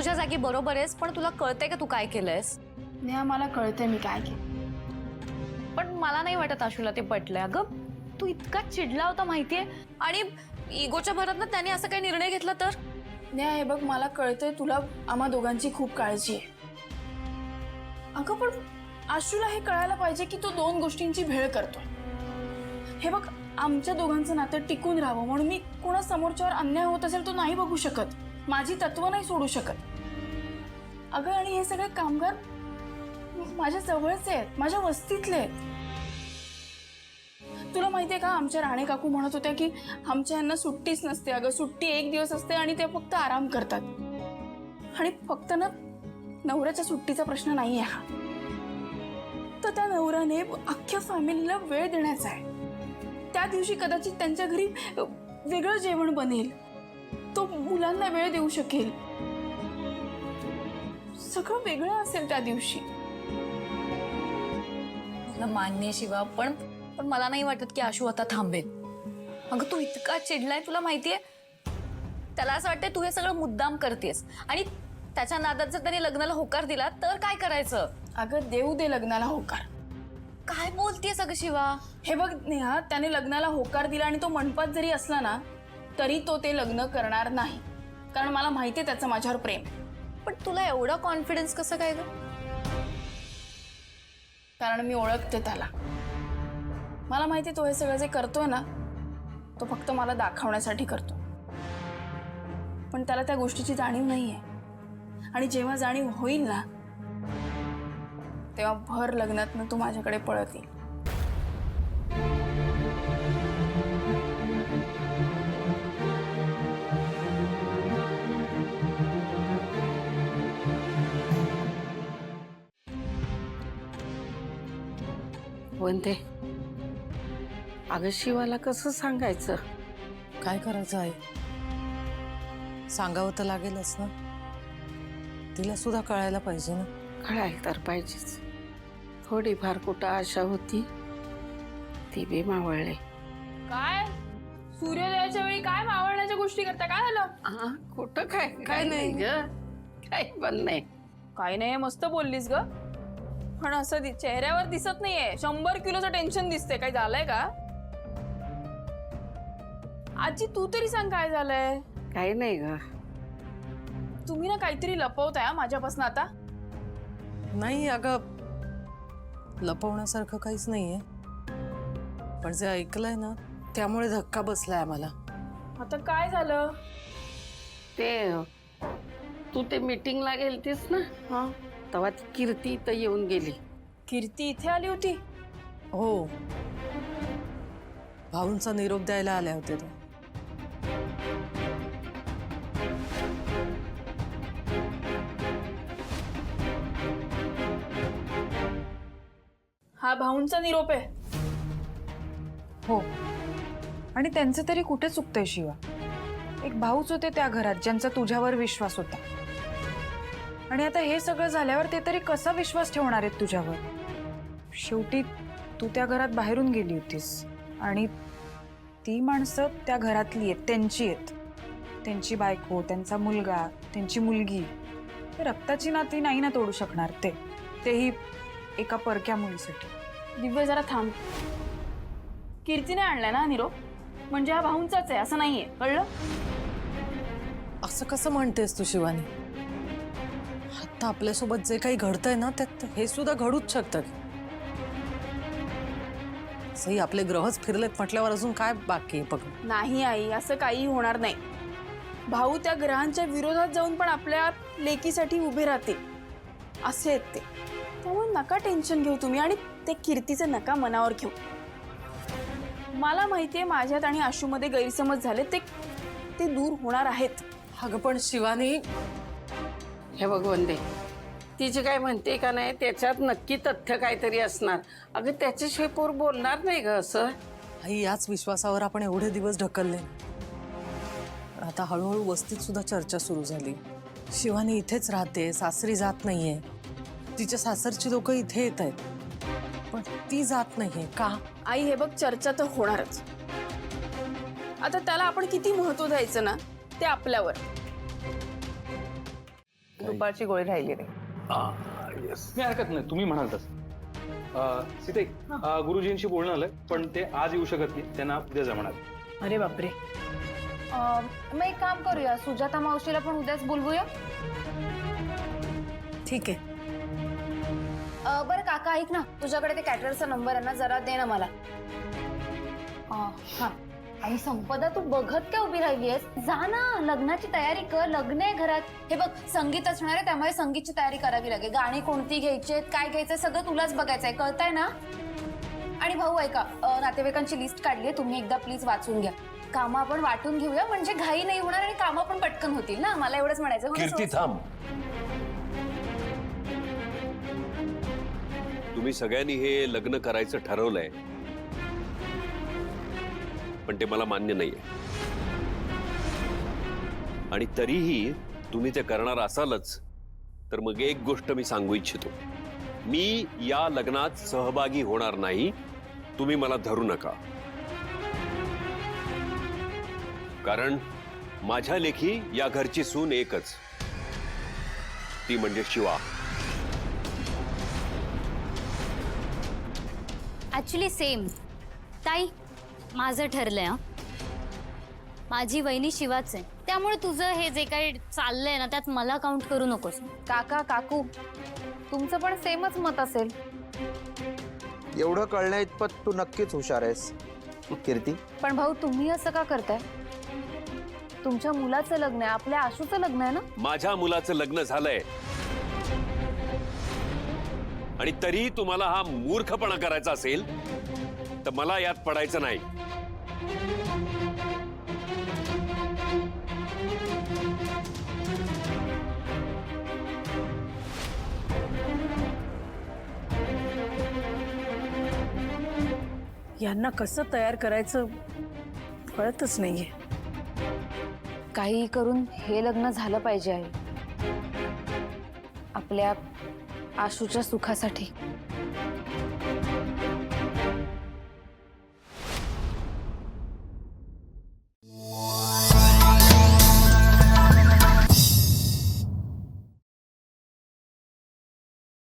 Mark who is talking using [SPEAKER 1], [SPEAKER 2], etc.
[SPEAKER 1] तुझ्या जागी बरोबर आहेस, पण तुला कळतंय का तू काय केलंयस?
[SPEAKER 2] नेहा मला कळतंय मी काय केलं,
[SPEAKER 1] पण मला नाही वाटत आशूला ते पटलंय. अगं तू इतका चिडला होता माहितीये, आणि इगोच्या भरात ना त्याने असं काही निर्णय घेतला तर.
[SPEAKER 2] नेहा हे बघ मला कळतंय तुला आम्हा दोघांची खूप काळजी आहे. अगं पण आशूला हे कळायला पाहिजे की तो दोन गोष्टींची भेळ करतोय. हे बघ आमच्या दोघांचं नातं टिकून राहावं म्हणून मी कोणा समोरच्यावर अन्याय होत असेल तो नाही बघू शकत, माझी तत्व नाही सोडू शकत. अगं आणि हे सगळे कामगार माझ्या जवळचे आहेत, माझ्या वस्तीतले आहेत. तुला माहितीये का आमच्या राणे काकू म्हणत होत्या की आमच्या यांना सुट्टीच नसते. अगं सुट्टी एक दिवस असते आणि ते फक्त आराम करतात. आणि फक्त ना नवऱ्याच्या सुट्टीचा प्रश्न नाहीये हा, तर त्या नवऱ्याने अख्ख्या फॅमिलीला वेळ देण्याचा आहे. त्या दिवशी कदाचित त्यांच्या घरी वेगळं जेवण बनेल, तो मुलांना वेळ देऊ शकेल, सगळं वेगळं असेल त्या दिवशी.
[SPEAKER 1] मला मान्य आहे शिवा, पण मला नाही वाटत की आशू आता थांबेल. अगं तू इतका चिडलाय, तुला माहितीये त्याला असं वाटतंय तू हे सगळं मुद्दाम करतेस, आणि त्याच्या नादात जर त्याने लग्नाला होकार दिला तर काय करायचं?
[SPEAKER 2] अगं देऊ दे लग्नाला होकार.
[SPEAKER 1] काय बोलतेस अगं शिवा?
[SPEAKER 2] हे बघ नेहा, त्याने लग्नाला होकार दिला आणि तो मंडपात जरी असला ना तरी तो ते लग्न करणार नाही, कारण मला माहितीये त्याचं माझ्यावर प्रेम.
[SPEAKER 1] पण तुला एवढा कॉन्फिडन्स कसं काय ग?
[SPEAKER 2] कारण मी ओळखते त्याला. मला माहिती तो हे सगळं जे करतोय ना तो फक्त मला दाखवण्यासाठी करतो, पण त्याला त्या गोष्टीची जाणीव नाहीये. आणि जेव्हा जाणीव होईल ना तेव्हा भर लग्नातनं तो माझ्याकडे पळत येईल.
[SPEAKER 3] वंदे, अगं शिवाला कसं सांगायचं?
[SPEAKER 4] काय करायचं आहे? सांगावं तर लागेलच ना, तिला सुद्धा कळायला पाहिजे ना.
[SPEAKER 3] कळायला तर पाहिजेच. थोडीफार कुठं आशा होती ती बी मावळले.
[SPEAKER 2] काय सूर्योदयाच्या वेळी काय मावळण्याच्या गोष्टी करता? काय झालं?
[SPEAKER 3] हा कुठं काय काय नाही ग, काय पण नाही.
[SPEAKER 2] काही नाही, मस्त बोललीस ग, पण असं चेहऱ्यावर दिसत नाहीये. 100 किलोचं टेन्शन दिसते. काय झालंय का? आजी तू तरी सांग काय झालंय?
[SPEAKER 3] काय नाही ग.
[SPEAKER 2] तुम्ही ना काहीतरी लपवताय माझ्यापासून आता.
[SPEAKER 4] नाही अगं, लपवण्यासारखं काहीच नाहीये, पण जे ऐकलंय ना त्यामुळे धक्का बसलाय आम्हाला.
[SPEAKER 2] आता काय झालं?
[SPEAKER 3] ते तू ते मीटिंगला गेलतीस ना,
[SPEAKER 2] हा,
[SPEAKER 3] तेव्हा ती कीर्ती इथं येऊन गेली.
[SPEAKER 2] कीर्ती इथे आली होती?
[SPEAKER 4] हो, भाऊंचा निरोप द्यायला आल्या होते ते.
[SPEAKER 2] हा भाऊंचा निरोप आहे?
[SPEAKER 5] हो, आणि त्यांचं तरी कुठे चुकतंय शिवा? एक भाऊच होते त्या घरात ज्यांचा तुझ्यावर विश्वास होता, आणि आता हे सगळं झाल्यावर ते तरी कसा विश्वास ठेवणार आहेत तुझ्यावर? शेवटी तू त्या घरात बाहेरून गेली होतीस, आणि ती माणसं त्या घरातली आहेत, त्यांची आहेत. त्यांची बायको, त्यांचा मुलगा, त्यांची मुलगी, रक्ताची नाती नाही ना तोडू शकणार तेही एका परक्या मुलीसाठी.
[SPEAKER 2] दिव्य जरा थांब. कीर्तीने आणलाय ना निरोप, म्हणजे हा भाऊंचाच आहे असं नाहीये, कळलं?
[SPEAKER 4] असं कसं म्हणतेस तू शिवानी? आता आपल्यासोबत जे काही घडतंय ना त्यात हे सुद्धा घडूच शकतं. सही आपले ग्रहच फिरलेत म्हटल्यावर अजून काय बाकी आहे बघ.
[SPEAKER 2] नाही आई, असं काही होणार नाही. भाऊ त्या ग्रहांच्या विरोधात जाऊन पण आपल्या लेकीसाठी उभे राहतील असे आहेत ते. त्यामुळे नका टेन्शन घेऊ तुम्ही, आणि ते कीर्तीचं नका मनावर घेऊ. मला माहितीये माझ्यात आणि आशूमध्ये गैरसमज झाले, ते दूर होणार आहेत.
[SPEAKER 4] अगं पण शिवानी,
[SPEAKER 3] हे बघ वंदे, तिचे काय म्हणते का नाही त्याच्यात नक्की तथ्य काहीतरी असणार. अगं त्याच्याशिवाय पोर बोलणार नाही ग असं.
[SPEAKER 4] आई याच विश्वासावर आपण एवढे दिवस ढकलले, पण आता हळूहळू वस्तीत सुद्धा चर्चा सुरू झाली. शिवानी इथेच राहते, सासरी जात नाहीये. तिच्या सासरची लोक इथे येत आहेत, पण ती जात नाहीये का?
[SPEAKER 2] आई हे बघ, चर्चा तर होणारच. आता त्याला आपण किती महत्व द्यायचं ना ते आपल्यावर.
[SPEAKER 5] दुपारची गोळी राहिली नाही.
[SPEAKER 6] येस मी हरकत नाही, तुम्ही म्हणाल तसं. सीते, गुरुजींशी बोलणं आलंय, पण ते आज येऊ शकत नाही, त्यांना उद्या जमणार.
[SPEAKER 2] अरे बापरे.
[SPEAKER 5] मग एक काम करूया, सुजाता मावशीला पण उद्याच बोलवूया.
[SPEAKER 4] ठीक आहे.
[SPEAKER 5] बरं काका ऐक ना, तुझ्याकडे ते कॅटररचा नंबर आहे ना, जरा दे ना मला. हा. आणि संपदा तू बघत काय उभी राहिलीयस? जा ना, लग्नाची तयारी कर, लग्न आहे घरात. हे बघ संगीत असणार आहे, त्यामुळे संगीतची तयारी करावी लागेल. गाणी कोणती घ्यायची, काय घ्यायचंय सगळं तुलाच बघायचंय, कळतंय ना? आणि भाऊ ऐका, नातेवाईकांची लिस्ट काढली आहे, तुम्ही एकदा प्लीज वाचून घ्या. कामं आपण वाटून घेऊया, म्हणजे घाई नाही होणार आणि कामं पण पटकन होतील ना. मला एवढंच म्हणायचं.
[SPEAKER 7] कीर्ती थांब. तुम्ही सगळ्यांनी हे लग्न करायचं ठरवलंय, पण ते मला मान्य नाहीये. आणि तरीही तुम्ही ते करणार असालच तर मग एक गोष्ट मी सांगू इच्छितो, मी या लग्नात सहभागी होणार नाही. तुम्ही मला धरू नका, कारण माझ्या लेखी या घरची सून एकच, ती म्हणजे शिवा.
[SPEAKER 8] ऍक्च्युली सेम ताई, माझं ठरलंय. माझी वहिनी शिवाच आहे, त्यामुळे तुझं हे जे काही चाललंय ना त्यात मला काउंट करू नकोस.
[SPEAKER 5] काका काकू तुमचं पण सेमच मत असेल.
[SPEAKER 9] एवढं कळण्या इतपत तू नक्कीच हुशार आहेस कीर्ती.
[SPEAKER 5] पण भाऊ तुम्ही असं का करताय? तुमच्या मुलाचं लग्न आहे, आपल्या आशूचं लग्न आहे ना.
[SPEAKER 7] माझ्या मुलाचं लग्न झालंय आणि तरी तुम्हाला हा मूर्खपणा करायचा असेल तर मला यात पडायचं नाही.
[SPEAKER 2] यांना कसं तयार करायचं कळतच नाहीये.
[SPEAKER 5] काही करून हे लग्न झालं पाहिजे आहे आपल्या आशूच्या सुखासाठी.